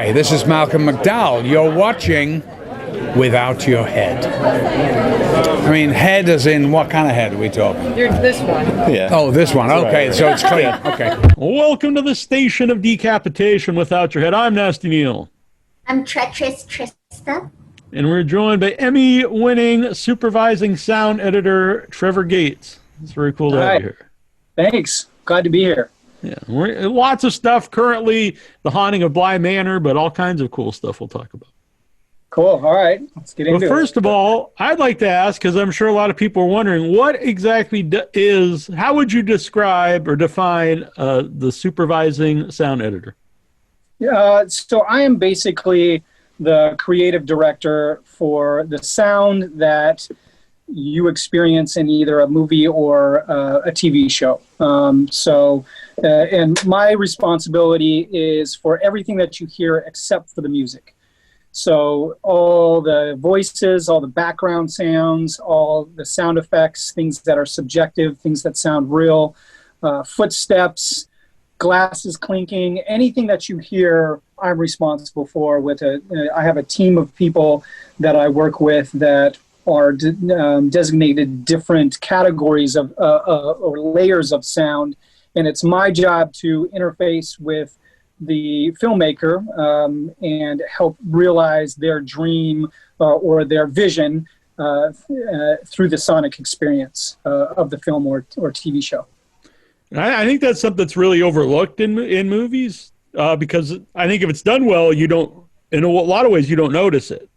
Hi, this is Malcolm McDowell. You're watching Without Your Head. I mean, head as in what kind of head are we talking? This one. Yeah. Oh, this one. Okay, right. so it's clean. Okay. Welcome to the station of decapitation without your head. I'm Nasty Neal. I'm Treacherous Trista. And we're joined by Emmy-winning supervising sound editor Trevor Gates. It's very cool to have you here. Thanks. Glad to be here. Yeah, lots of stuff currently, the Haunting of Bly Manor, but all kinds of cool stuff we'll talk about. Cool. All right. Let's get into it. But first of all, I'd like to ask, because I'm sure a lot of people are wondering, what exactly how would you describe or define the supervising sound editor? So I am basically the creative director for the sound that you experience in either a movie or a TV show. And my responsibility is for everything that you hear except for the music. So all the voices, all the background sounds, all the sound effects, things that are subjective, things that sound real, footsteps, glasses clinking, anything that you hear, I'm responsible for. I have a team of people that I work with that are designated different categories of or layers of sound, and it's my job to interface with the filmmaker and help realize their dream or their vision through the sonic experience of the film or TV show. I think that's something that's really overlooked in movies because I think if it's done well, you don't, in a lot of ways, you don't notice it.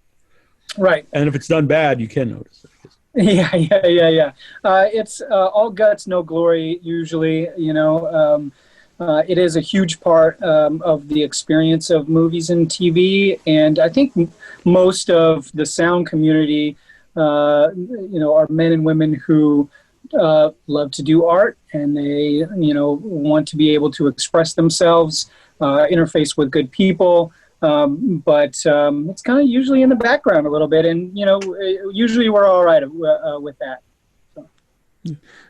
Right. And if it's done bad, you can notice it. Yeah. It's all guts, no glory, usually, it is a huge part of the experience of movies and TV. And I think most of the sound community, are men and women who love to do art, and they, want to be able to express themselves, interface with good people. But it's kind of usually in the background a little bit, and usually we're all right with that. So.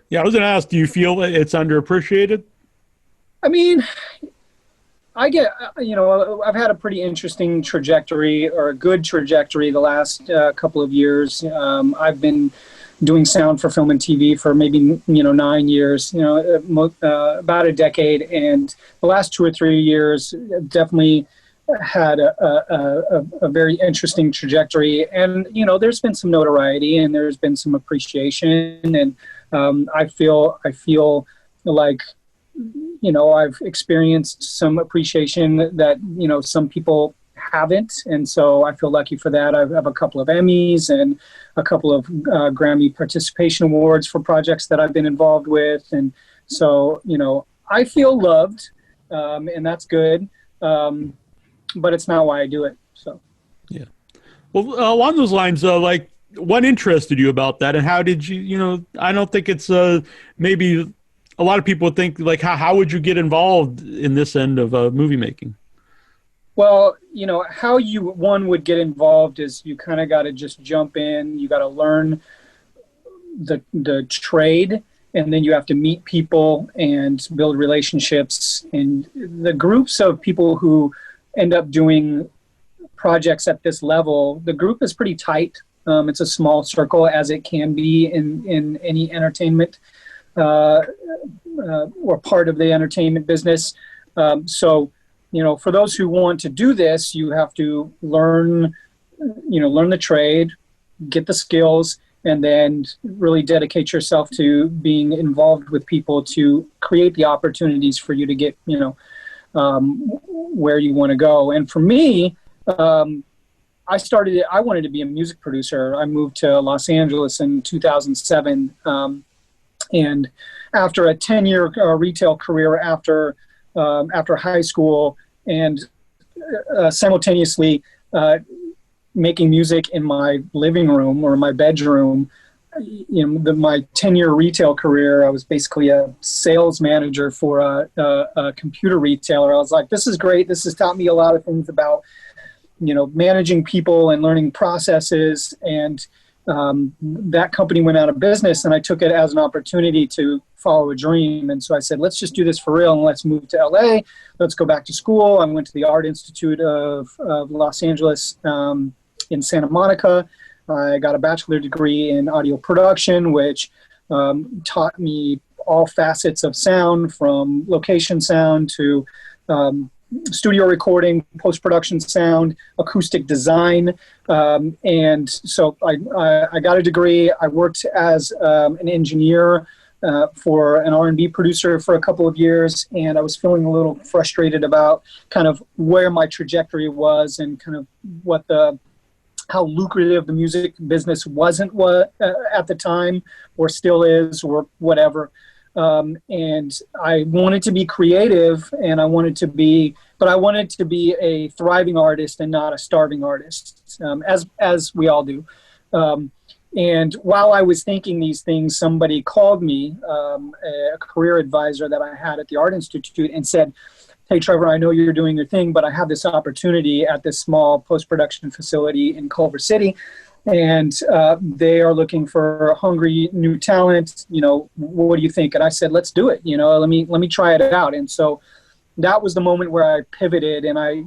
Yeah, I was going to ask, do you feel that it's underappreciated? I mean, I've had a pretty interesting trajectory, or a good trajectory, the last couple of years. I've been doing sound for film and TV for maybe 9 years, about a decade, and the last 2 or 3 years definitely had a very interesting trajectory. And there's been some notoriety and there's been some appreciation, and I feel like I've experienced some appreciation that some people haven't, and so I feel lucky for that. I have a couple of Emmys and a couple of Grammy participation awards for projects that I've been involved with, and so I feel loved, and that's good. But it's not why I do it. So, yeah. Well, along those lines, like, what interested you about that, and how did you? I don't think it's maybe a lot of people think, like, how would you get involved in this end of movie making? Well, how one would get involved is you kind of got to just jump in. You got to learn the trade, and then you have to meet people and build relationships. And the groups of people who end up doing projects at this level, the group is pretty tight. It's a small circle, as it can be in any entertainment or part of the entertainment business. So for those who want to do this, you have to learn the trade, get the skills, and then really dedicate yourself to being involved with people to create the opportunities for you to get, where you want to go. And for me, I wanted to be a music producer. I moved to Los Angeles in 2007. And after a 10-year retail career after high school, and simultaneously making music in my living room or my bedroom, my 10-year retail career, I was basically a sales manager for a computer retailer. I was like, this is great. This has taught me a lot of things about, managing people and learning processes. And, that company went out of business, and I took it as an opportunity to follow a dream. And so I said, let's just do this for real, and let's move to LA. Let's go back to school. I went to the Art Institute of Los Angeles in Santa Monica. I got a bachelor degree in audio production, which taught me all facets of sound, from location sound to studio recording, post-production sound, acoustic design. And so I got a degree. I worked as an engineer for an R&B producer for a couple of years, and I was feeling a little frustrated about kind of where my trajectory was and kind of how lucrative the music business wasn't at the time, or still is, or whatever. And I wanted to be creative, and I wanted to be a thriving artist and not a starving artist, as we all do. And while I was thinking these things, somebody called me, a career advisor that I had at the Art Institute, and said, "Hey, Trevor, I know you're doing your thing, but I have this opportunity at this small post-production facility in Culver City, and they are looking for hungry new talent. What do you think?" And I said, "Let's do it. Let me try it out." And so that was the moment where I pivoted, and I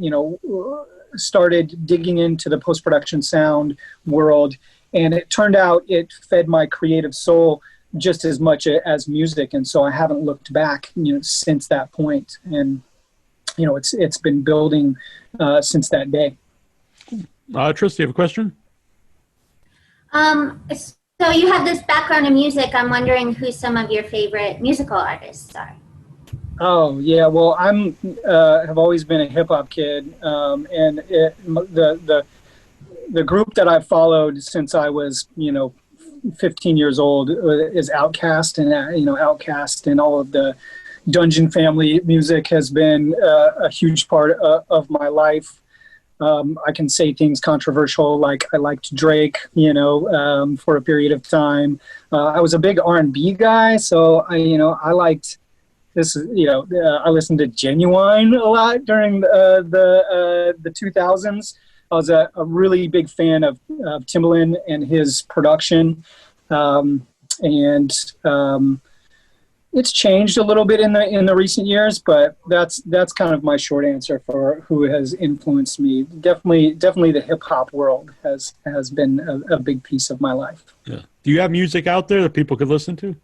started digging into the post-production sound world. And it turned out it fed my creative soul just as much as music. And so I haven't looked back, since that point. And, it's been building since that day. Trista, you have a question? So you have this background in music. I'm wondering who some of your favorite musical artists are. Oh yeah, well have always been a hip hop kid, and the group that I've followed since I was 15 years old is Outkast, and Outkast and all of the Dungeon Family music has been a huge part of my life. I can say things controversial, like I liked Drake, for a period of time. I was a big R&B guy, so I liked this. I listened to Genuine a lot during the 2000s. I was a really big fan of Timbaland and his production, and it's changed a little bit in the recent years, but that's kind of my short answer for who has influenced me. Definitely the hip hop world has been a big piece of my life. Yeah. Do you have music out there that people could listen to?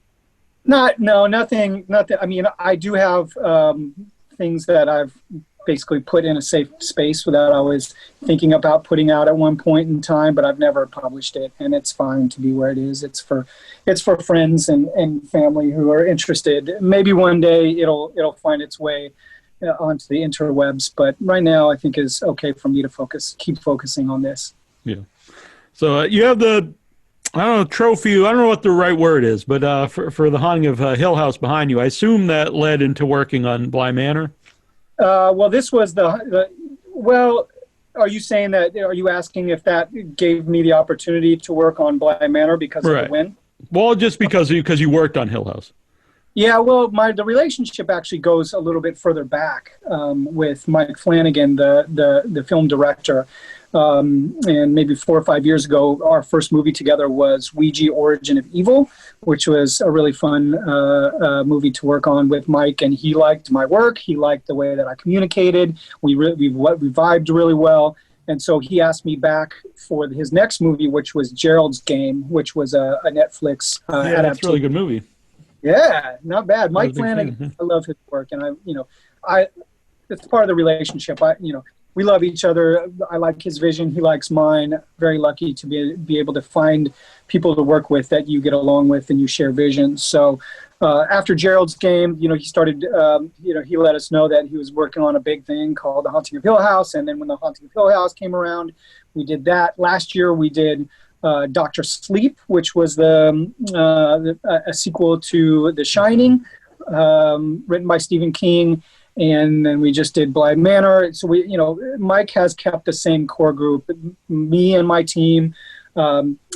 Nothing. I mean, I do have things that I've basically put in a safe space without always thinking about putting out at one point in time, but I've never published it, and it's fine to be where it is. It's for friends and family who are interested. Maybe one day it'll find its way onto the interwebs, but right now I think is okay for me to keep focusing on this. Yeah. So you have the, trophy. I don't know what the right word is, but for the Haunting of Hill House behind you, I assume that led into working on Bly Manor. Well, this was well, are you asking if that gave me the opportunity to work on Bly Manor because of the win? Well, just because you worked on Hill House. Yeah, well, the relationship actually goes a little bit further back with Mike Flanagan, the film director. And maybe 4 or 5 years ago, our first movie together was Ouija Origin of Evil, which was a really fun movie to work on with Mike. And he liked my work. He liked the way that I communicated. We vibed really well. And so he asked me back for his next movie, which was Gerald's Game, which was a Netflix adaptation. That's a really good movie. Yeah, not bad. Mike Flanagan, I love his work, and it's part of the relationship. We love each other. I like his vision. He likes mine. Very lucky to be able to find people to work with that you get along with and you share visions. So after Gerald's Game, he started, he let us know that he was working on a big thing called The Haunting of Hill House. And then when The Haunting of Hill House came around, we did that. Last year we did Dr. Sleep, which was a sequel to The Shining, written by Stephen King. And then we just did Bly Manor. So Mike has kept the same core group. Me and my team,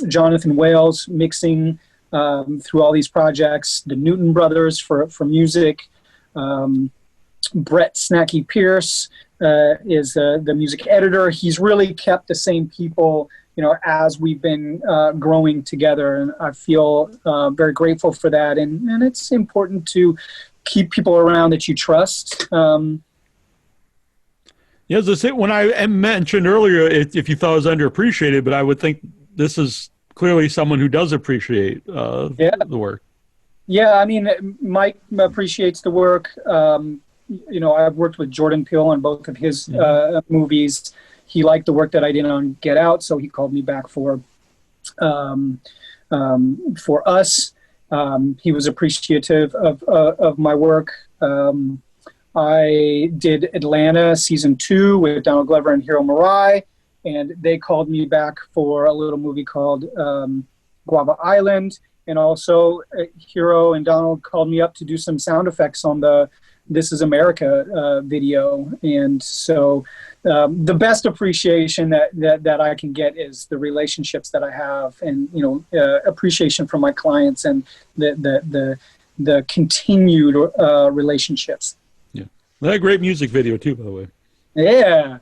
Jonathan Wales mixing through all these projects. The Newton brothers for music. Brett Snacky Pierce is the music editor. He's really kept the same people as we've been growing together. And I feel very grateful for that. And it's important to keep people around that you trust. Yeah, as I said, when I mentioned earlier, if you thought it was underappreciated, but I would think this is clearly someone who does appreciate the work. Yeah, I mean, Mike appreciates the work. I've worked with Jordan Peele on both of his movies. He liked the work that I did on Get Out, so he called me back for Us. He was appreciative of my work. I did Atlanta season 2 with Donald Glover and Hiro Murai, and they called me back for a little movie called Guava Island. And also Hiro and Donald called me up to do some sound effects on the This Is America video. And so the best appreciation that I can get is the relationships that I have, and appreciation from my clients, and the continued relationships. Yeah, that a great music video too, by the way. Yeah.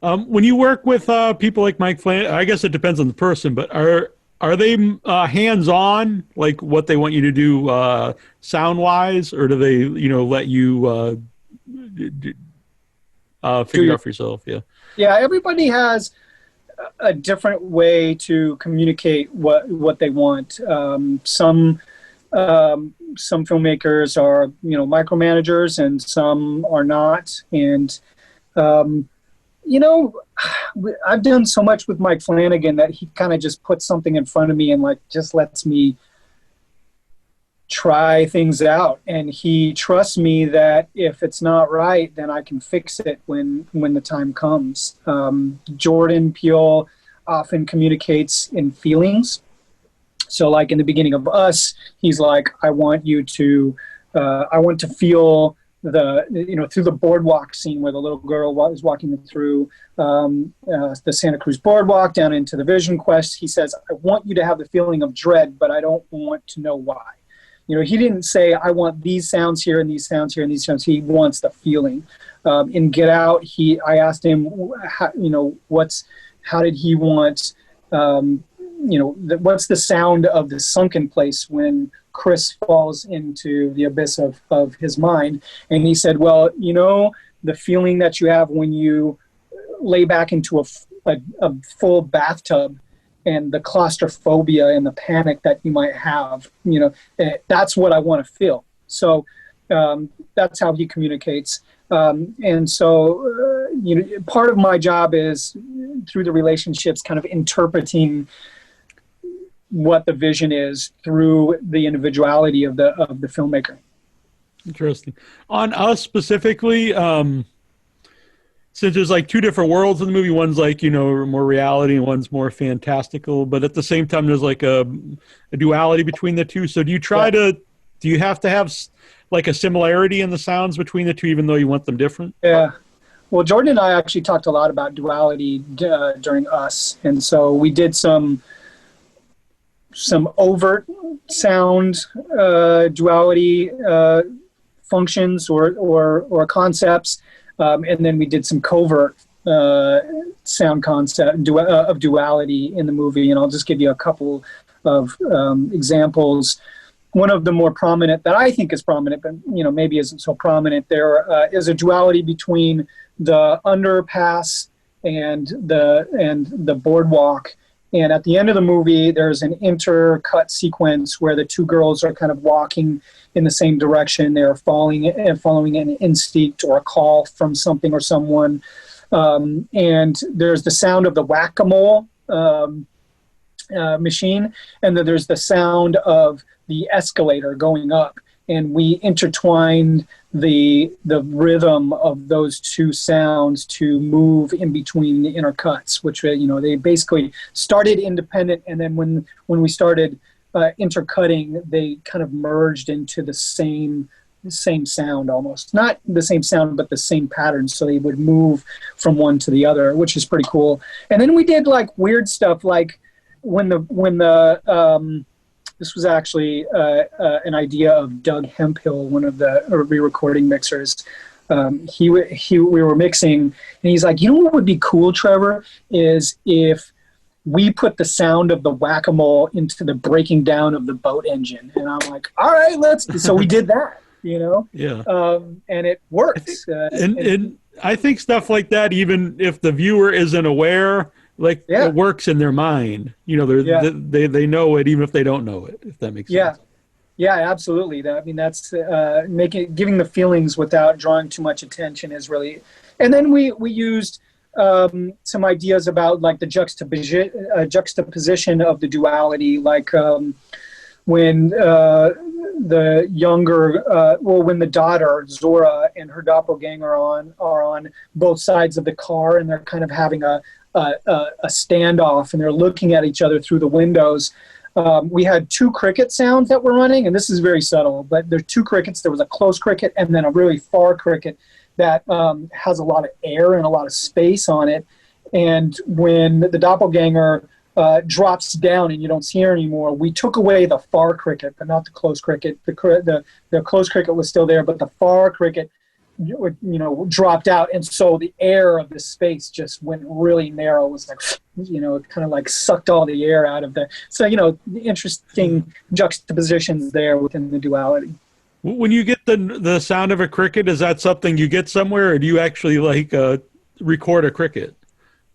When you work with people like Mike Flanagan, I guess it depends on the person, but are they hands-on, like what they want you to do sound-wise, or do they, let you figure it out for yourself? Yeah. Yeah, everybody has a different way to communicate what they want. Some filmmakers are, micromanagers, and some are not. And I've done so much with Mike Flanagan that he kind of just puts something in front of me and just lets me try things out. And he trusts me that if it's not right, then I can fix it when the time comes. Jordan Peele often communicates in feelings. So like in the beginning of Us, he's like, I want to feel through the boardwalk scene where the little girl was walking through the Santa Cruz boardwalk down into the Vision Quest. He says, I want you to have the feeling of dread, but I don't want to know why. He didn't say, I want these sounds here and these sounds here and these sounds. He wants the feeling. In Get Out, I asked him, how did he want, what's the sound of the sunken place when Chris falls into the abyss of his mind? And he said, well, the feeling that you have when you lay back into a full bathtub, and the claustrophobia and the panic that you might have, that's what I want to feel. So that's how he communicates. And so, part of my job is through the relationships, kind of interpreting what the vision is through the individuality of the filmmaker. Interesting. On Us specifically, since there's like two different worlds in the movie, one's like, more reality and one's more fantastical, but at the same time, there's like a duality between the two. So do you have to have like a similarity in the sounds between the two, even though you want them different? Yeah. Well, Jordan and I actually talked a lot about duality during Us. And so we did some overt sound duality functions or concepts. And then we did some covert sound concept of duality in the movie. And I'll just give you a couple of examples. One of the more prominent that I think is prominent, but maybe isn't so prominent, there is a duality between the underpass and the boardwalk. And at the end of the movie, there's an intercut sequence where the two girls are kind of walking in the same direction. They're following an instinct or a call from something or someone. And there's the sound of the whack-a-mole machine, and then there's the sound of the escalator going up. And we intertwined the rhythm of those two sounds to move in between the intercuts, which they basically started independent, and then when we started intercutting, they kind of merged into the same sound, almost not the same sound, but the same pattern. So they would move from one to the other, which is pretty cool. And then we did like weird stuff, like when the this was actually an idea of Doug Hemphill, one of the re-recording mixers. We were mixing, and he's like, what would be cool, Trevor, is if we put the sound of the whack-a-mole into the breaking down of the boat engine. And I'm like, all right, so we did that, Yeah. and it works. And I think stuff like that, even if the viewer isn't aware, like it works in their mind. They know it even if they don't know it, if that makes sense. Yeah, absolutely. I mean, that's giving the feelings without drawing too much attention is really. And then we used some ideas about like the juxtaposition of the duality, like when the younger, when the daughter Zora and her doppelganger are on both sides of the car, and they're kind of having a standoff, and they're looking at each other through the windows. We had 2 cricket sounds that were running, and this is very subtle, but there are 2 crickets. There was a close cricket and then a really far cricket that has a lot of air and a lot of space on it. And when the doppelganger drops down and you don't see her anymore, we took away the far cricket, but not the close cricket. The close cricket was still there, but the far cricket dropped out, and so the air of the space just went really narrow. It was like, it kind of like sucked all the air out of the. So the interesting juxtapositions there within the duality. When you get the sound of a cricket, is that something you get somewhere, or do you actually record a cricket?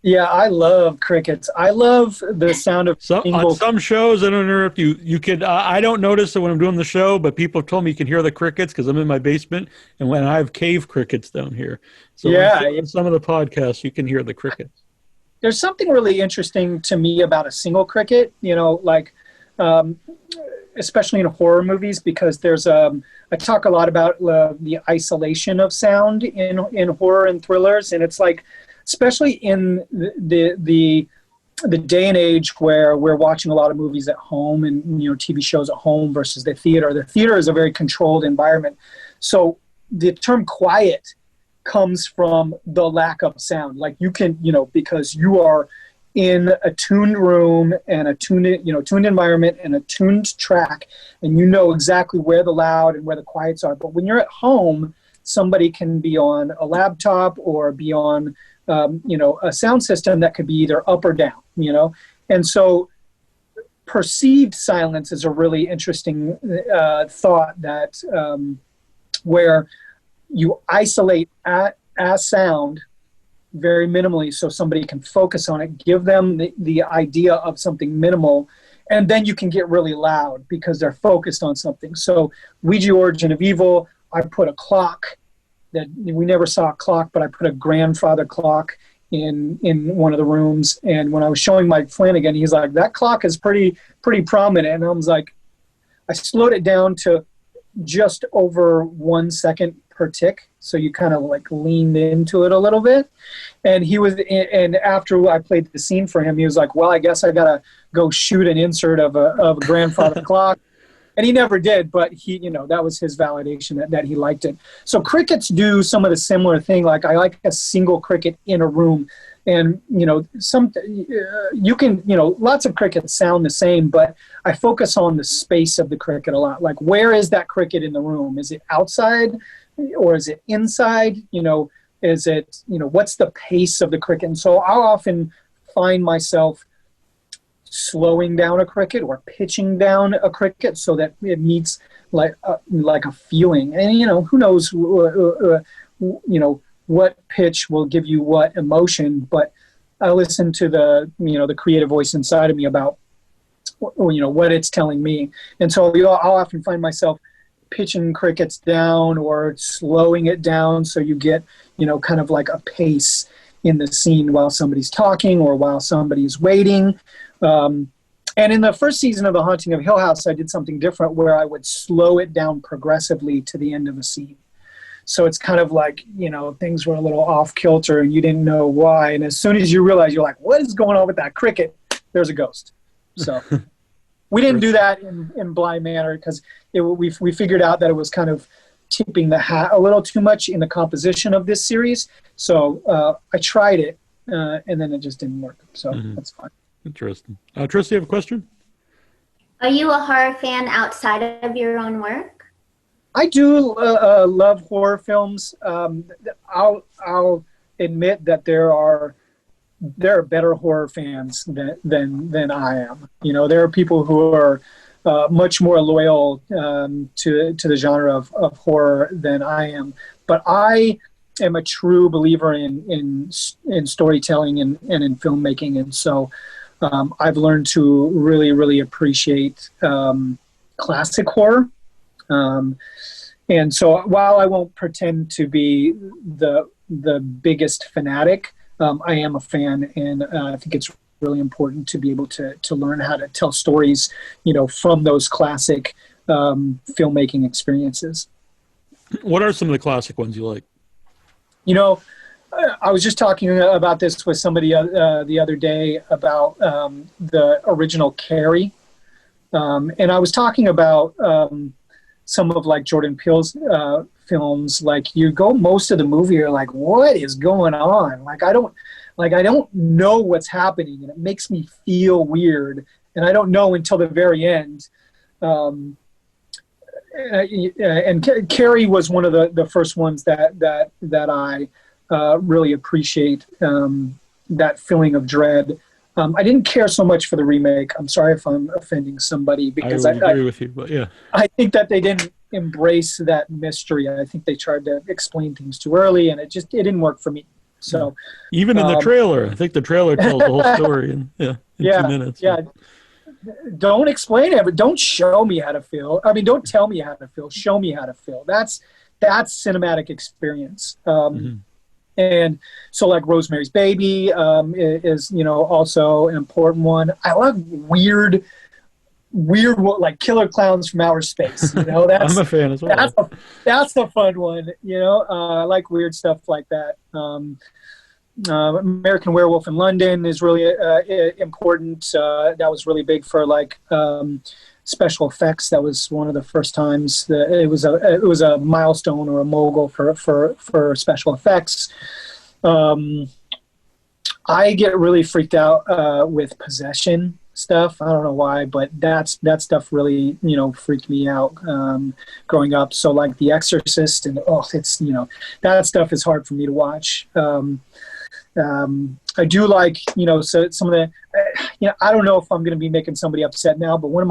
Yeah, I love crickets. I love the sound of on some shows. I don't interrupt you. You could. I don't notice it when I'm doing the show, but people have told me you can hear the crickets because I'm in my basement, and when I have cave crickets down here. So in some of the podcasts, you can hear the crickets. There's something really interesting to me about a single cricket. Especially in horror movies, because there's I talk a lot about the isolation of sound in horror and thrillers, and it's like, especially in the day and age where we're watching a lot of movies at home and TV shows at home versus the theater. The theater is a very controlled environment, so the term quiet comes from the lack of sound. Like you can because you are in a tuned room and a tuned environment and a tuned track, and you know exactly where the loud and where the quiets are. But when you're at home, somebody can be on a laptop or be on a sound system that could be either up or down, and so perceived silence is a really interesting thought that where you isolate a sound very minimally so somebody can focus on it, give them the idea of something minimal, and then you can get really loud because they're focused on something. So Ouija Origin of Evil, I put a clock that we never saw a clock, but I put a grandfather clock in one of the rooms, and when I was showing Mike Flanagan, he's like, that clock is pretty prominent, and I was like, I slowed it down to just over 1 second per tick, so you kind of like leaned into it a little bit. And after I played the scene for him, he was like, well, I guess I gotta go shoot an insert of a grandfather clock. And he never did, but he, that was his validation that he liked it. So crickets do some of the similar thing. Like I like a single cricket in a room, and you can lots of crickets sound the same, but I focus on the space of the cricket a lot. Like where is that cricket in the room? Is it outside or is it inside? Is it what's the pace of the cricket? And so I'll often find myself slowing down a cricket or pitching down a cricket so that it meets like a feeling. And who knows what pitch will give you what emotion, but I listen to the creative voice inside of me about what it's telling me. And so I'll often find myself pitching crickets down or slowing it down so you get kind of like a pace in the scene while somebody's talking or while somebody's waiting. And in the first season of The Haunting of Hill House, I did something different where I would slow it down progressively to the end of a scene. So it's kind of like, things were a little off kilter and you didn't know why. And as soon as you realize, you're like, what is going on with that cricket? There's a ghost. So we didn't do that in Bly Manor because we figured out that it was kind of tipping the hat a little too much in the composition of this series. So I tried it and then it just didn't work. So that's fine. Interesting. Trista, you have a question? Are you a horror fan outside of your own work? I do love horror films. I'll admit that there are there are better horror fans than I am. You know, there are people who are much more loyal to the genre of horror than I am. But I am a true believer in storytelling and in filmmaking, and so I've learned to really appreciate classic horror. And so while I won't pretend to be the biggest fanatic, I am a fan, and I think it's really important to be able to learn how to tell stories, you know, from those classic filmmaking experiences. What are some of the classic ones you like? You know, I was just talking about this with somebody the other day about the original Carrie, and I was talking about some of like Jordan Peele's films. Like, you go most of the movie, you're like, what is going on? Like I don't know what's happening, and it makes me feel weird, and I don't know until the very end. And Carrie was one of the first ones that I really appreciate, that feeling of dread. I didn't care so much for the remake. I'm sorry if I'm offending somebody, because I agree with you, but yeah, I think that they didn't embrace that mystery. I think they tried to explain things too early, and it didn't work for me. So even in the trailer, I think the trailer tells the whole story in 2 minutes. Yeah. Don't explain it, but don't show me how to feel. I mean, don't tell me how to feel. Show me how to feel. That's cinematic experience. And so, like Rosemary's Baby is, you know, also an important one. I love weird like Killer Clowns from Outer Space. You know, I'm a fan as well. That's a fun one. You know, I like weird stuff like that. American Werewolf in London is really important. That was really big for like special effects. That was one of the first times that it was a milestone or a mogul for special effects. I get really freaked out with possession stuff. I don't know why, but that stuff really, you know, freaked me out growing up. So like The Exorcist, and it's, you know, that stuff is hard for me to watch. I do like, you know, so some of the, you know, I don't know if I'm going to be making somebody upset now, but one of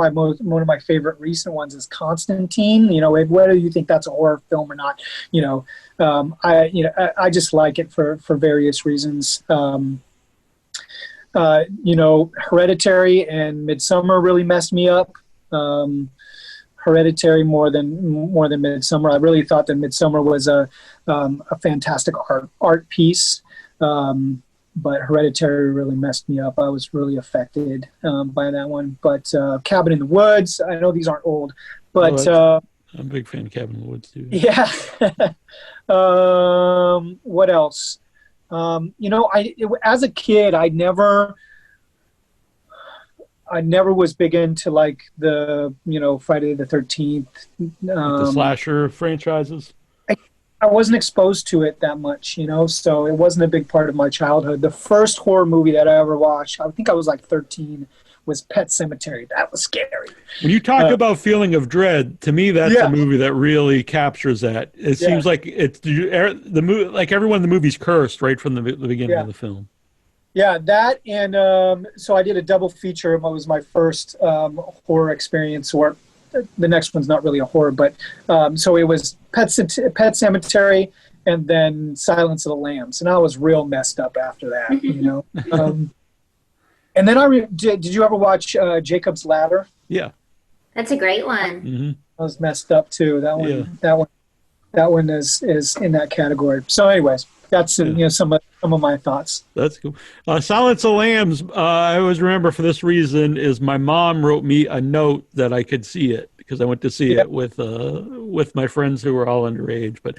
my favorite recent ones is Constantine. You know, whether you think that's a horror film or not, you know, I just like it for various reasons. You know, Hereditary and Midsummer really messed me up. Hereditary more than Midsummer. I really thought that Midsummer was a fantastic art piece. But Hereditary really messed me up. I was really affected by that one. But Cabin in the Woods, I know these aren't old, but I'm a big fan of Cabin in the Woods too. Yeah. What else? You know, as a kid, I never was big into like the, you know, Friday the 13th. The slasher franchises. I wasn't exposed to it that much, you know, so it wasn't a big part of my childhood. The first horror movie that I ever watched, I think I was like 13, was Pet Sematary. That was scary. When you talk about feeling of dread, to me, that's a movie that really captures that. It seems like it's the movie, like everyone in the movie's cursed right from the beginning of the film. Yeah, that and so I did a double feature. It was my first horror experience, or the next one's not really a horror, but so it was Pet Sematary and then Silence of the Lambs, and I was real messed up after that, you know. And then did you ever watch Jacob's Ladder? Yeah, that's a great one. Mm-hmm. I was messed up too. That one is in that category. So, anyways, that's you know, some of my thoughts. That's cool. Silence of the Lambs, I always remember for this reason, is my mom wrote me a note that I could see it, because I went to see it with my friends who were all underage, but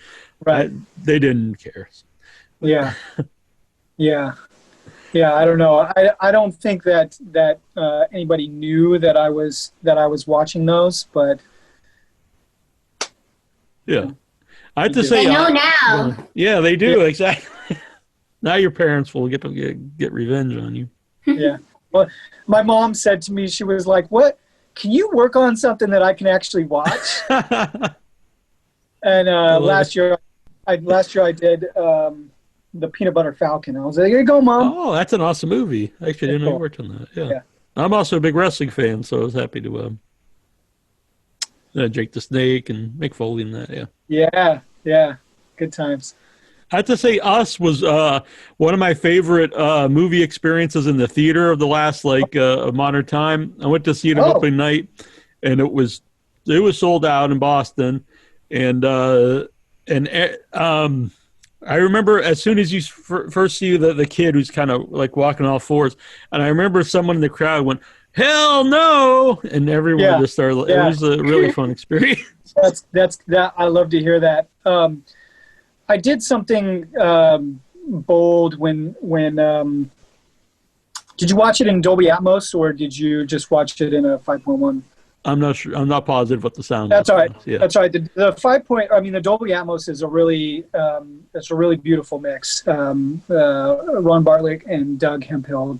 they didn't care. Yeah. I don't know. I don't think that anybody knew that I was watching those, but yeah, I have to say they know now. Yeah, they do exactly. Now your parents will get revenge on you. Yeah. Well, my mom said to me, she was like, "What? Can you work on something that I can actually watch?" And last year I did the Peanut Butter Falcon. I was like, here you go, Mom. Oh, that's an awesome movie. I actually didn't know you worked on that. Yeah. I'm also a big wrestling fan, so I was happy to Jake the Snake and Mick Foley in that. Yeah. Good times. I have to say, Us was one of my favorite movie experiences in the theater of the last a modern time. I went to see it on opening night, and it was sold out in Boston, and I remember as soon as you first see the kid who's kind of like walking all fours, and I remember someone in the crowd went, "Hell no!" and everyone just started. It was a really fun experience. That's I love to hear that. I did something bold when did you watch it in Dolby Atmos or did you just watch it in a 5.1? I'm not sure. I'm not positive what the sound. That's is. all right. Yeah. That's all right. The 5 point. I mean, the Dolby Atmos is a really beautiful mix. Ron Bartlett and Doug Hemphill,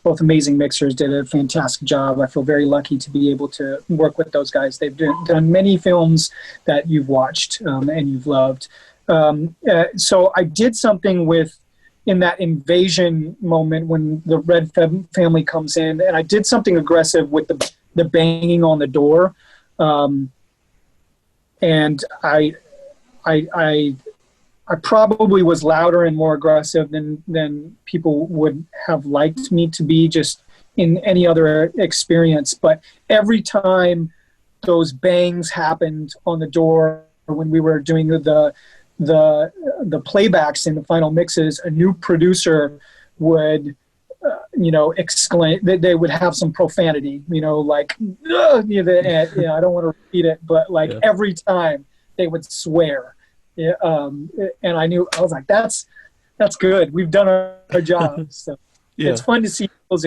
both amazing mixers, did a fantastic job. I feel very lucky to be able to work with those guys. They've done many films that you've watched and you've loved. So I did something in that invasion moment when the Red family comes in, and I did something aggressive with the banging on the door. And I probably was louder and more aggressive than people would have liked me to be just in any other experience. But every time those bangs happened on the door when we were doing the playbacks in the final mixes, a new producer would exclaim. They would have some profanity, like I don't want to repeat it, but every time they would swear. And I was like, that's good. We've done our job. So it's fun to see those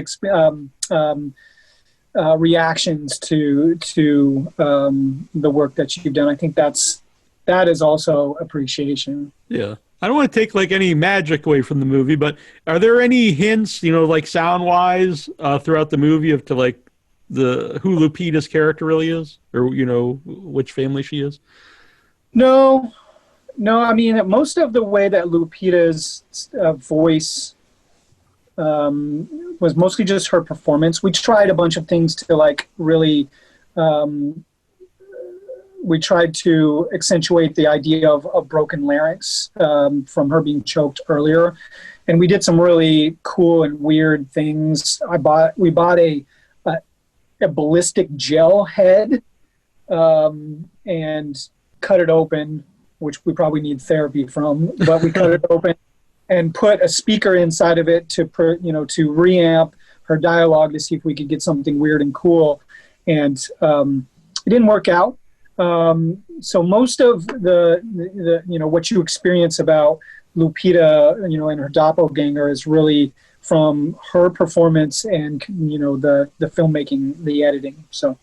reactions to the work that you've done. I think that is also appreciation. Yeah. I don't want to take any magic away from the movie, but are there any hints, sound wise, throughout the movie of who Lupita's character really is, or which family she is? No. I mean, most of the way that Lupita's voice was mostly just her performance. We tried a bunch of things to really. We tried to accentuate the idea of a broken larynx from her being choked earlier. And we did some really cool and weird things. We bought a ballistic gel head and cut it open, which we probably need therapy from, but we cut it open and put a speaker inside of it to reamp her dialogue to see if we could get something weird and cool. And it didn't work out. So most of the what you experience about Lupita, and her doppelganger is really from her performance and, the filmmaking, the editing. So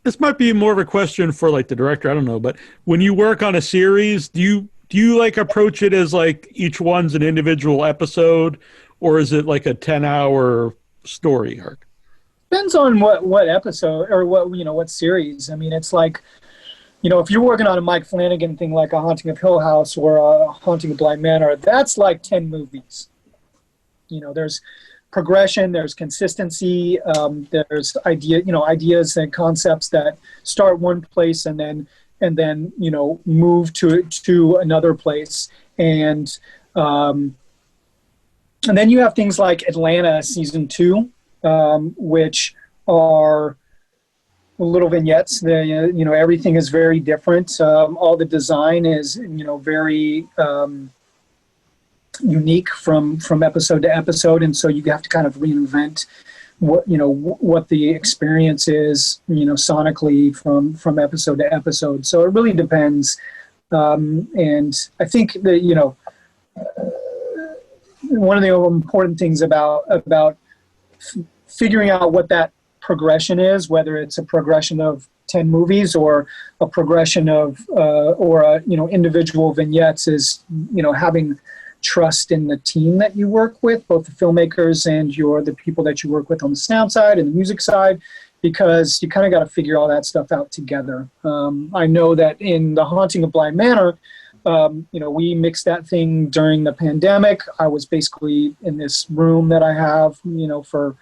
this might be more of a question for the director. I don't know, but when you work on a series, do you approach it as each one's an individual episode, or is it a 10-hour story arc? Depends on what episode or what series. I mean, it's if you're working on a Mike Flanagan thing like A Haunting of Hill House or A Haunting of Bly Manor, that's 10 movies. There's progression, there's consistency, there's ideas and concepts that start one place and then move to another place. And then you have things like Atlanta season 2. Which are little vignettes. Everything is very different. All the design is, very unique from episode to episode, and so you have to kind of reinvent what the experience is, sonically from episode to episode. So it really depends. And I think that one of the important things about figuring out what that progression is, whether it's a progression of 10 movies or a progression of individual vignettes, is having trust in the team that you work with, both the filmmakers and the people that you work with on the sound side and the music side, because you kind of got to figure all that stuff out together. I know that in The Haunting of Bly Manor, we mixed that thing during the pandemic. I was basically in this room that I have, for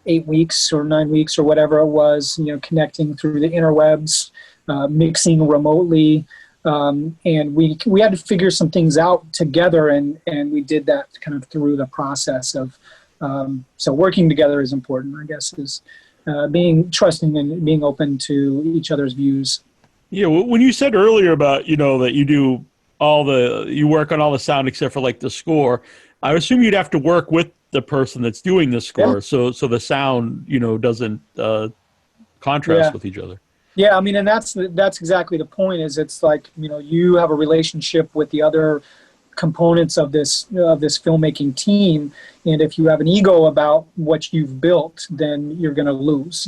8 weeks or 9 weeks or whatever it was, connecting through the interwebs, mixing remotely. And we had to figure some things out together, and we did that kind of through the process of, so working together is important, I guess, is being trusting and being open to each other's views. Yeah, when you said earlier about, that you work on all the sound except for like the score, I assume you'd have to work with the person that's doing the score, so the sound, doesn't contrast with each other. Yeah, I mean, and that's exactly the point. Is it's like, you have a relationship with the other components of this filmmaking team, and if you have an ego about what you've built, then you're going to lose.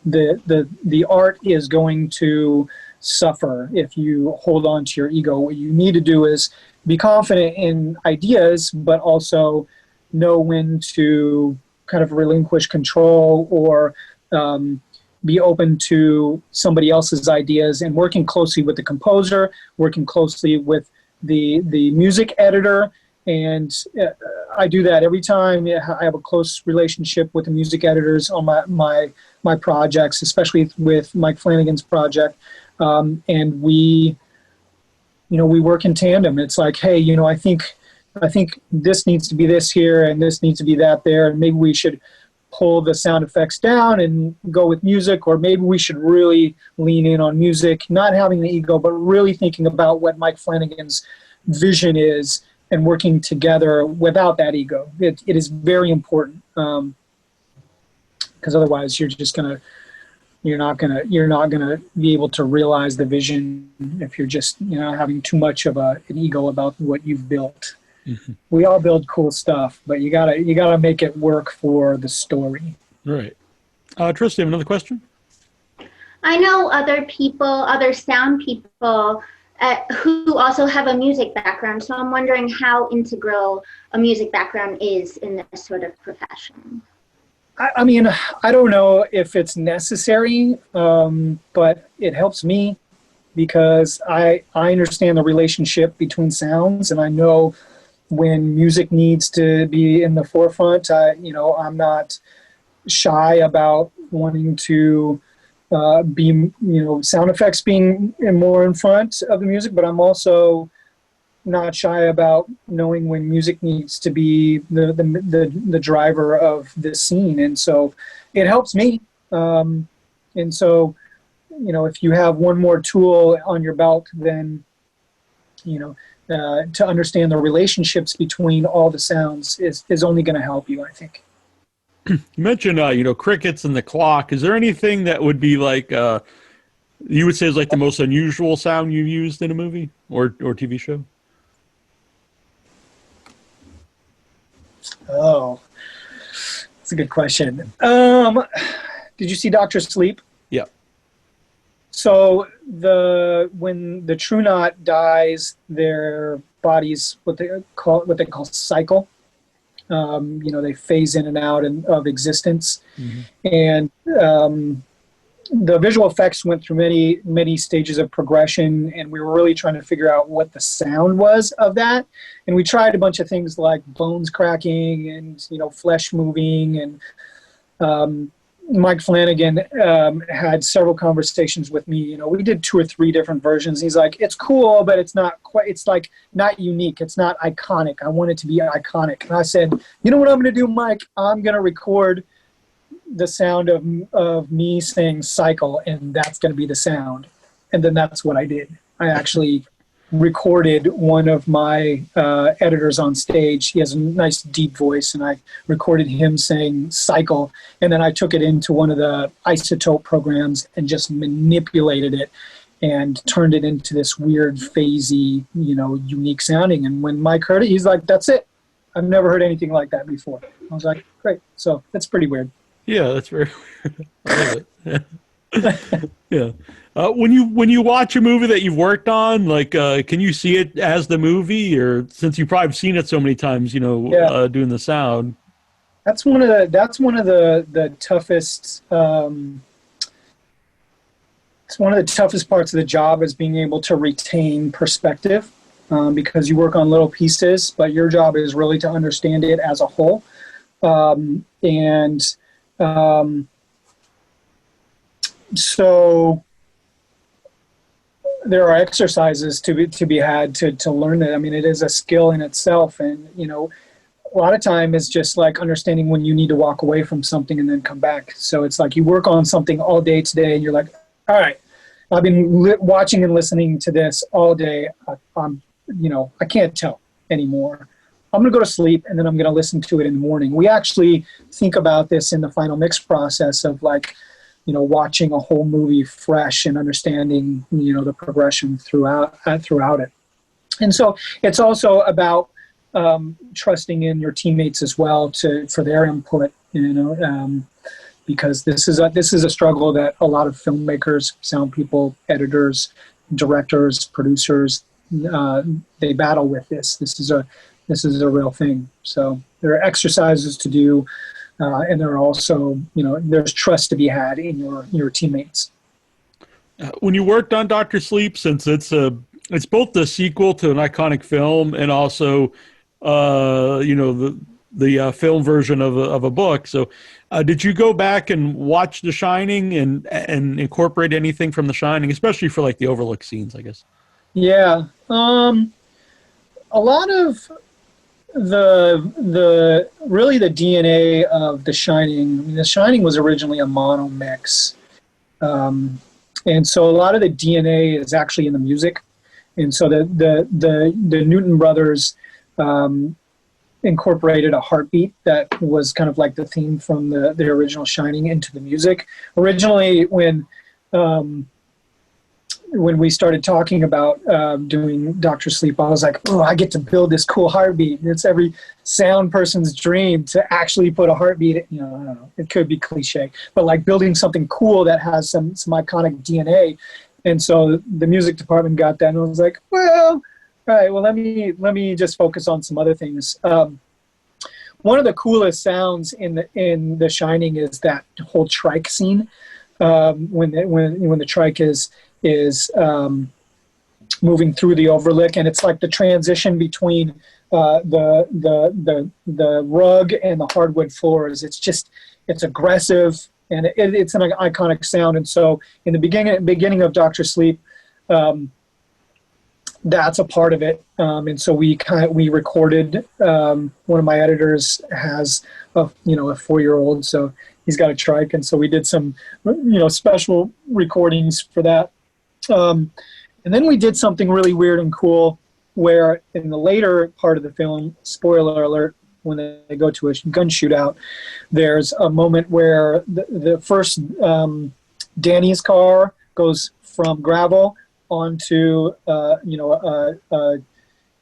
The art is going to suffer if you hold on to your ego. What you need to do is be confident in ideas, but also know when to kind of relinquish control or be open to somebody else's ideas, and working closely with the composer, working closely with the music editor. And I do that every time. I have a close relationship with the music editors on my projects, especially with Mike Flanagan's project. And we work in tandem. It's like, hey, I think this needs to be this here and this needs to be that there, and maybe we should pull the sound effects down and go with music, or maybe we should really lean in on music, not having the ego, but really thinking about what Mike Flanagan's vision is and working together without that ego. It is very important, because otherwise you're not gonna be able to realize the vision if you're just having too much of an ego about what you've built. Mm-hmm. We all build cool stuff, but you gotta make it work for the story. Right. Trista, you have another question? I know other sound people who also have a music background, so I'm wondering how integral a music background is in this sort of profession. I mean, I don't know if it's necessary, but it helps me because I understand the relationship between sounds, and I know when music needs to be in the forefront. I'm not shy about wanting to be, sound effects being more in front of the music, but I'm also not shy about knowing when music needs to be the driver of this scene. And so it helps me. And so, if you have one more tool on your belt, then, to understand the relationships between all the sounds is only going to help you, I think. You mentioned, crickets and the clock. Is there anything that would be like, you would say is like the most unusual sound you've used in a movie or TV show? Oh, that's a good question. Did you see Dr. Sleep? Yeah. So when the True Knot dies, their bodies what they call cycle. They phase in and out of existence, mm-hmm. And the visual effects went through many stages of progression, and we were really trying to figure out what the sound was of that. And we tried a bunch of things like bones cracking and flesh moving, and Mike Flanagan had several conversations with me. We did 2 or 3 different versions. He's like, it's cool, but it's not quite, it's like not unique. It's not iconic. I want it to be iconic. And I said, you know what I'm going to do, Mike? I'm going to record the sound of me saying cycle, and that's going to be the sound. And then that's what I did. I actually recorded one of my editors on stage. He has a nice deep voice, and I recorded him saying cycle, and then I took it into one of the isotope programs and just manipulated it and turned it into this weird phasey, unique sounding. And when Mike heard it, he's like, that's it. I've never heard anything like that before. I was like, great. So that's pretty weird. Yeah, that's very weird. I love it. Yeah. When you watch a movie that you've worked on, like, can you see it as the movie, or since you've probably seen it so many times, doing the sound? That's one of the toughest it's one of the toughest parts of the job is being able to retain perspective, because you work on little pieces, but your job is really to understand it as a whole. So there are exercises to be had to learn that. I mean, it is a skill in itself, and a lot of time is just like understanding when you need to walk away from something and then come back. So it's like you work on something all day today, and you're like, all right, I've been watching and listening to this all day. I can't tell anymore. I'm going to go to sleep, and then I'm going to listen to it in the morning. We actually think about this in the final mix process of like, watching a whole movie fresh and understanding, the progression throughout it. And so it's also about trusting in your teammates as well for their input, because this is a struggle that a lot of filmmakers, sound people, editors, directors, producers, they battle with this. This is a real thing. So there are exercises to do, and there are also, there's trust to be had in your teammates. When you worked on Dr. Sleep, since it's both the sequel to an iconic film and also, the film version of a book. So, did you go back and watch The Shining and incorporate anything from The Shining, especially for like the overlook scenes, I guess? Yeah, a lot of the DNA of The Shining. I mean, The Shining was originally a mono mix, and so a lot of the DNA is actually in the music, and so the Newton brothers incorporated a heartbeat that was kind of like the theme from the original Shining into the music. Originally, when we started talking about doing Dr. Sleep, I was like, oh, I get to build this cool heartbeat. It's every sound person's dream to actually put a heartbeat. I don't know, it could be cliche, but like building something cool that has some iconic DNA. And so the music department got that, and I was like, well, all right, well, let me just focus on some other things. One of the coolest sounds in The Shining is that whole trike scene, when the trike is moving through the overlook, and it's like the transition between the rug and the hardwood floors. It's aggressive, and it's an iconic sound. And so in the beginning of Dr. Sleep, that's a part of it. And so we recorded, one of my editors has a 4-year-old, so he's got a trike. And so we did some, special recordings for that. And then we did something really weird and cool where in the later part of the film, spoiler alert, when they go to a gun shootout, there's a moment where the first Danny's car goes from gravel onto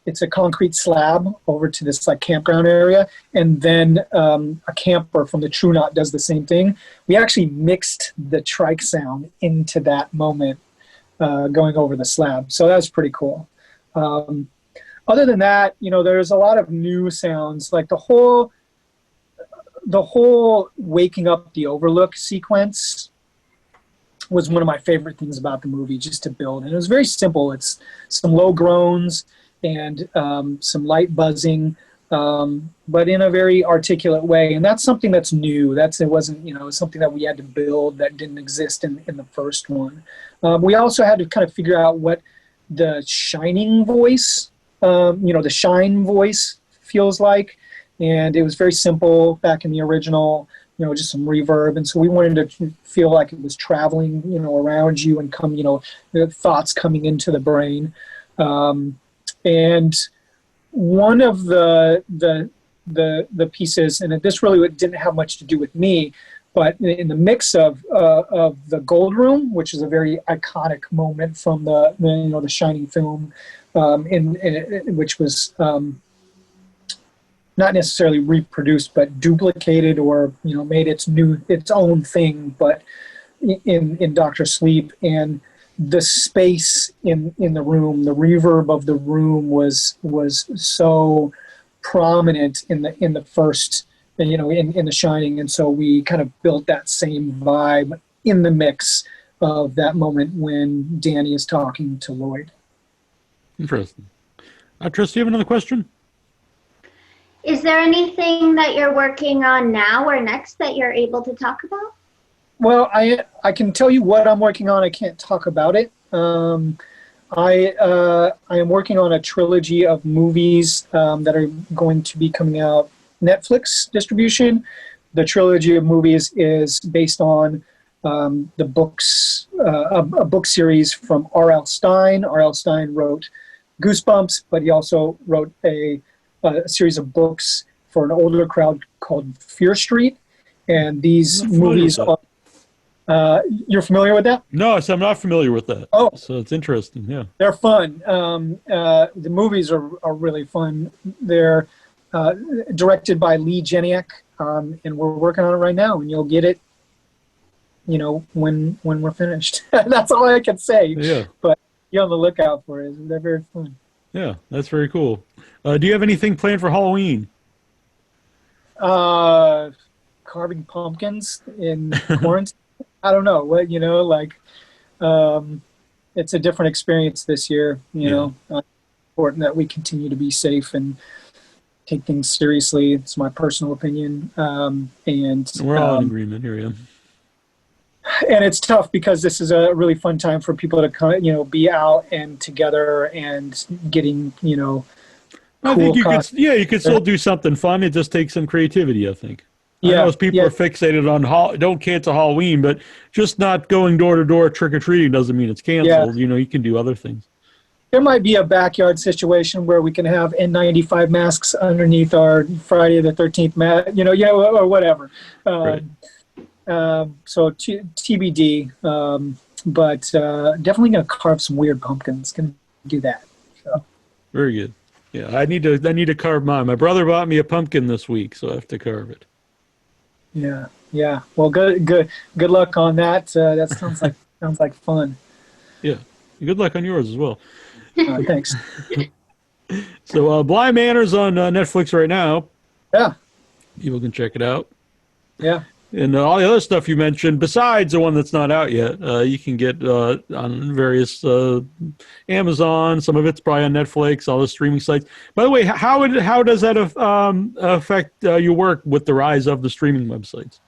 it's a concrete slab over to this like campground area, and then a camper from the True Knot does the same thing. We actually mixed the trike sound into that moment, going over the slab, so that's pretty cool. Other than that, there's a lot of new sounds, like the whole waking up the overlook sequence was one of my favorite things about the movie, just to build. And it was very simple. It's some low groans and some light buzzing, but in a very articulate way. And that's something that's new. It wasn't, something that we had to build that didn't exist in the first one. We also had to kind of figure out what the Shining voice, the Shine voice feels like. And it was very simple back in the original, just some reverb. And so we wanted to feel like it was traveling, around you and come, the thoughts coming into the brain. And one of the pieces, and this really didn't have much to do with me, but in the mix of the Gold Room, which is a very iconic moment from the Shining film, which was not necessarily reproduced, but duplicated or made its own thing, but in Dr. Sleep. And the space in the room, the reverb of the room was so prominent in the first, in The Shining, and so we kind of built that same vibe in the mix of that moment when Danny is talking to Lloyd. Interesting. Trista, you have another question? Is there anything that you're working on now or next that you're able to talk about? Well, I can tell you what I'm working on. I can't talk about it. I am working on a trilogy of movies that are going to be coming out Netflix distribution. The trilogy of movies is based on the books, a book series from R.L. Stine. R.L. Stine wrote Goosebumps, but he also wrote a series of books for an older crowd called Fear Street. And these movies are... you're familiar with that? No, I'm not familiar with that. Oh. So it's interesting, yeah. They're fun. The movies are really fun. They're directed by Lee Jeniak, and we're working on it right now, and you'll get it, when we're finished. That's all I can say. Yeah. But be on the lookout for it. They're very fun. Yeah, that's very cool. Do you have anything planned for Halloween? Carving pumpkins in quarantine. I don't know. It's a different experience this year. Important that we continue to be safe and take things seriously. It's my personal opinion. And we're all in agreement here, yeah. And it's tough because this is a really fun time for people to come, be out and together and getting, I think you could still do something fun. It just takes some creativity, I think. Yeah, I know people are fixated on don't cancel Halloween, but just not going door to door trick or treating doesn't mean it's canceled. Yeah. You can do other things. There might be a backyard situation where we can have N95 masks underneath our Friday the 13th mask, or whatever. Right. So TBD, but definitely gonna carve some weird pumpkins. Gonna do that. So. Very good. Yeah, I need to carve mine. My brother bought me a pumpkin this week, so I have to carve it. Yeah. Well, good luck on that. That sounds like fun. Yeah. Good luck on yours as well. Thanks. So, Bly Manor's on Netflix right now. Yeah. People can check it out. Yeah. And all the other stuff you mentioned, besides the one that's not out yet, you can get on various Amazon. Some of it's probably on Netflix, all the streaming sites. By the way, how does that affect your work with the rise of the streaming websites?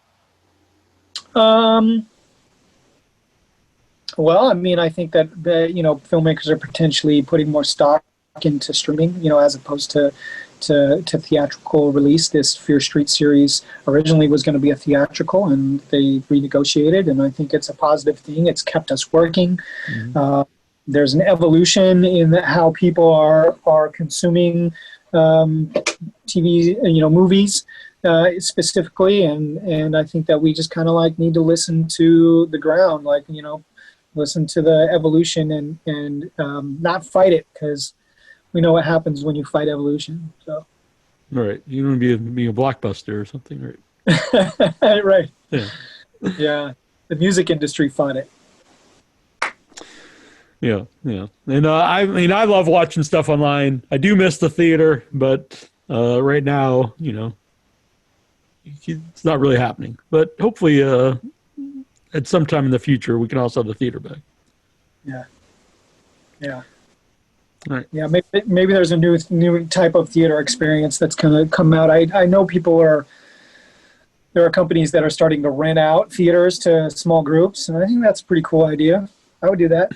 Well, I think that filmmakers are potentially putting more stock into streaming, as opposed to theatrical release. This Fear Street series originally was going to be a theatrical, and they renegotiated, and I think it's a positive thing. It's kept us working. Mm-hmm. There's an evolution in how people are consuming TV, movies specifically, and I think that we just kind of need to listen to the ground, listen to the evolution and not fight it, because we know what happens when you fight evolution. So, right, you don't want to be a blockbuster or something, right? Right. Yeah. Yeah. The music industry fought it. Yeah. And I love watching stuff online. I do miss the theater, but right now, it's not really happening. But hopefully, at some time in the future, we can also have the theater back. Yeah. Right. Yeah, maybe there's a new type of theater experience that's going to come out. I know there are companies that are starting to rent out theaters to small groups, and I think that's a pretty cool idea. I would do that.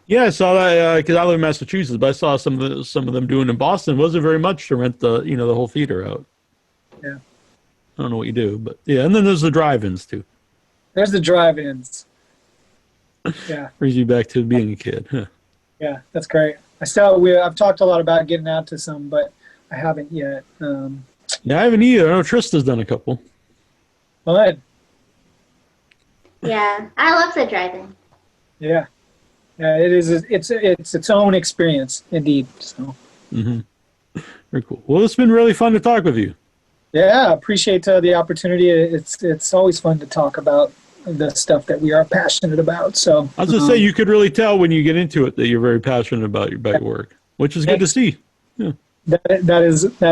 Yeah, I saw that because I live in Massachusetts, but I saw some of them doing in Boston. It wasn't very much to rent the whole theater out. Yeah. I don't know what you do, but yeah, and then there's the drive-ins too. There's the drive-ins. Yeah. Brings you back to being a kid. Huh. Yeah, that's great. I've talked a lot about getting out to some, but I haven't yet. Yeah, I haven't either. I know Trista's done a couple. Fun. Yeah, I love the drive-in. Yeah, it is. It's its own experience, indeed. So. Mm-hmm. Very cool. Well, it's been really fun to talk with you. Yeah, appreciate the opportunity. It's always fun to talk about the stuff that we are passionate about. So I was just say, you could really tell when you get into it that you're very passionate about your work, which is good to see. Yeah. That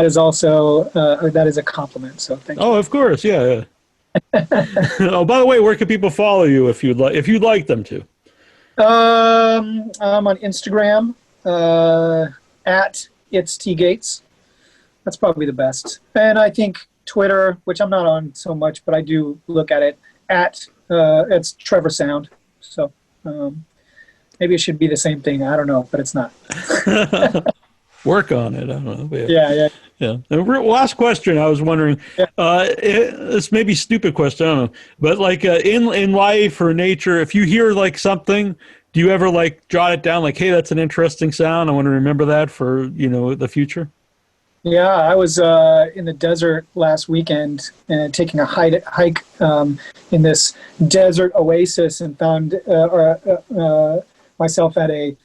is also that is a compliment. So thank you. Oh, of course, yeah. Oh, by the way, where can people follow you if you'd like them to? I'm on Instagram at it's T Gates. That's probably the best. And I think Twitter, which I'm not on so much, but I do look at it at it's Trevor Sound. So maybe it should be the same thing. I don't know, but it's not. Work on it. I don't know. Yeah. Yeah. Yeah. And last question. I was wondering, Yeah. This may be a stupid question. I don't know, but like in life or nature, if you hear like something, do you ever like jot it down? Like, hey, that's an interesting sound. I want to remember that for the future. Yeah, I was in the desert last weekend taking a hike in this desert oasis and found myself at a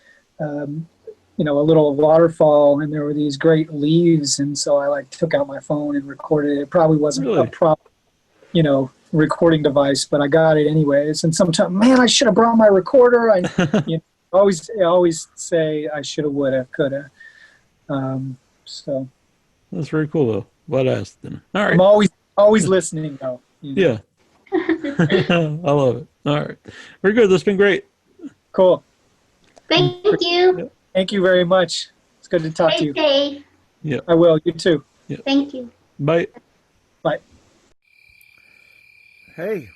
little waterfall, and there were these great leaves, and so I like took out my phone and recorded it. It probably wasn't Really? a proper, recording device, but I got it anyways. And sometimes, man, I should have brought my recorder. I always say I should have, would have, could have. So. That's very cool, though. Glad I asked then. All right. I'm always listening, though. Yeah. I love it. All right. Very good. That's been great. Cool. Thank you. Thank you very much. It's good to talk to you. Stay. Yeah. I will. You too. Yeah. Thank you. Bye. Bye. Hey.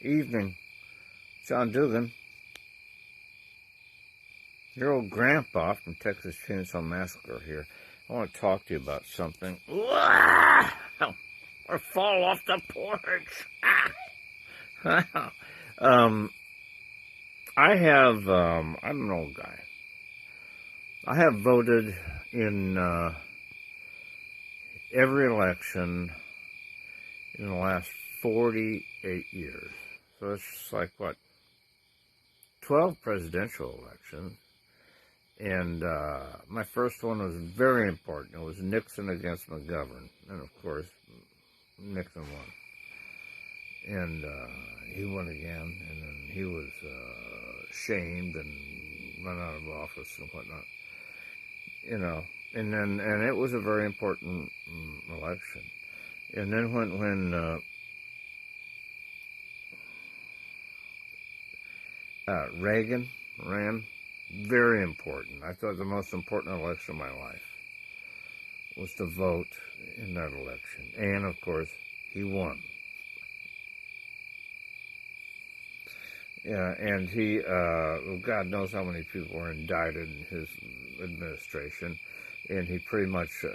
Evening. John Dugan. Your old grandpa from Texas Chainsaw Massacre here. I want to talk to you about something. Or fall off the porch. I'm an old guy. I have voted in every election in the last 48 years. So it's just like, 12 presidential elections. And my first one was very important. It was Nixon against McGovern. And, of course, Nixon won. And he won again. And then he was shamed and run out of office and whatnot. And it was a very important election. And then when Reagan ran, very important. I thought the most important election of my life was to vote in that election. And, of course, he won. Yeah, and he, God knows how many people were indicted in his administration. And he pretty much he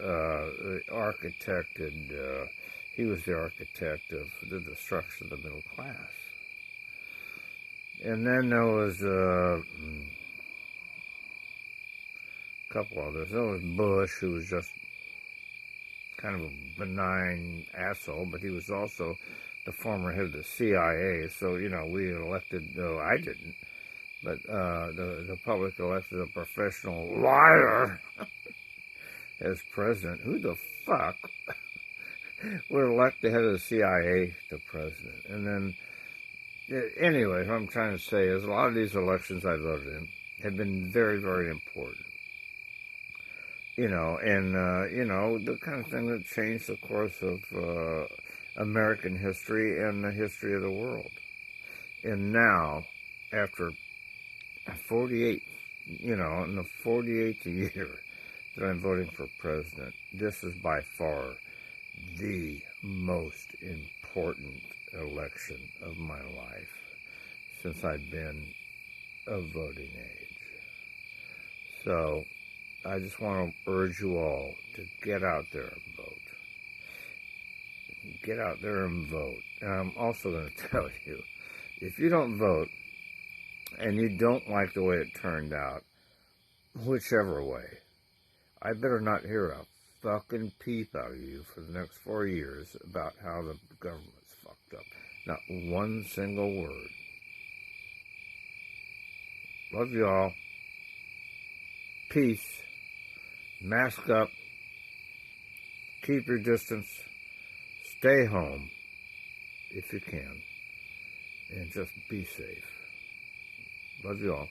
was the architect of the destruction of the middle class. And then there was a couple others. There was Bush, who was just kind of a benign asshole, but he was also the former head of the CIA. So, we elected, no, I didn't, but the public elected a professional liar as president. Who the fuck would elect the head of the CIA to president? And then, anyway, what I'm trying to say is a lot of these elections I voted in have been very, very important. The kind of thing that changed the course of American history and the history of the world. And now, after 48, in the 48th year that I'm voting for president, this is by far the most important election of my life since I've been of voting age. So I just want to urge you all to get out there and vote. Get out there and vote. And I'm also going to tell you, if you don't vote and you don't like the way it turned out, whichever way, I better not hear a fucking peep out of you for the next 4 years about how the government's fucked up. Not one single word. Love you all. Peace. Mask up. Keep your distance. Stay home if you can. And just be safe. Love you all.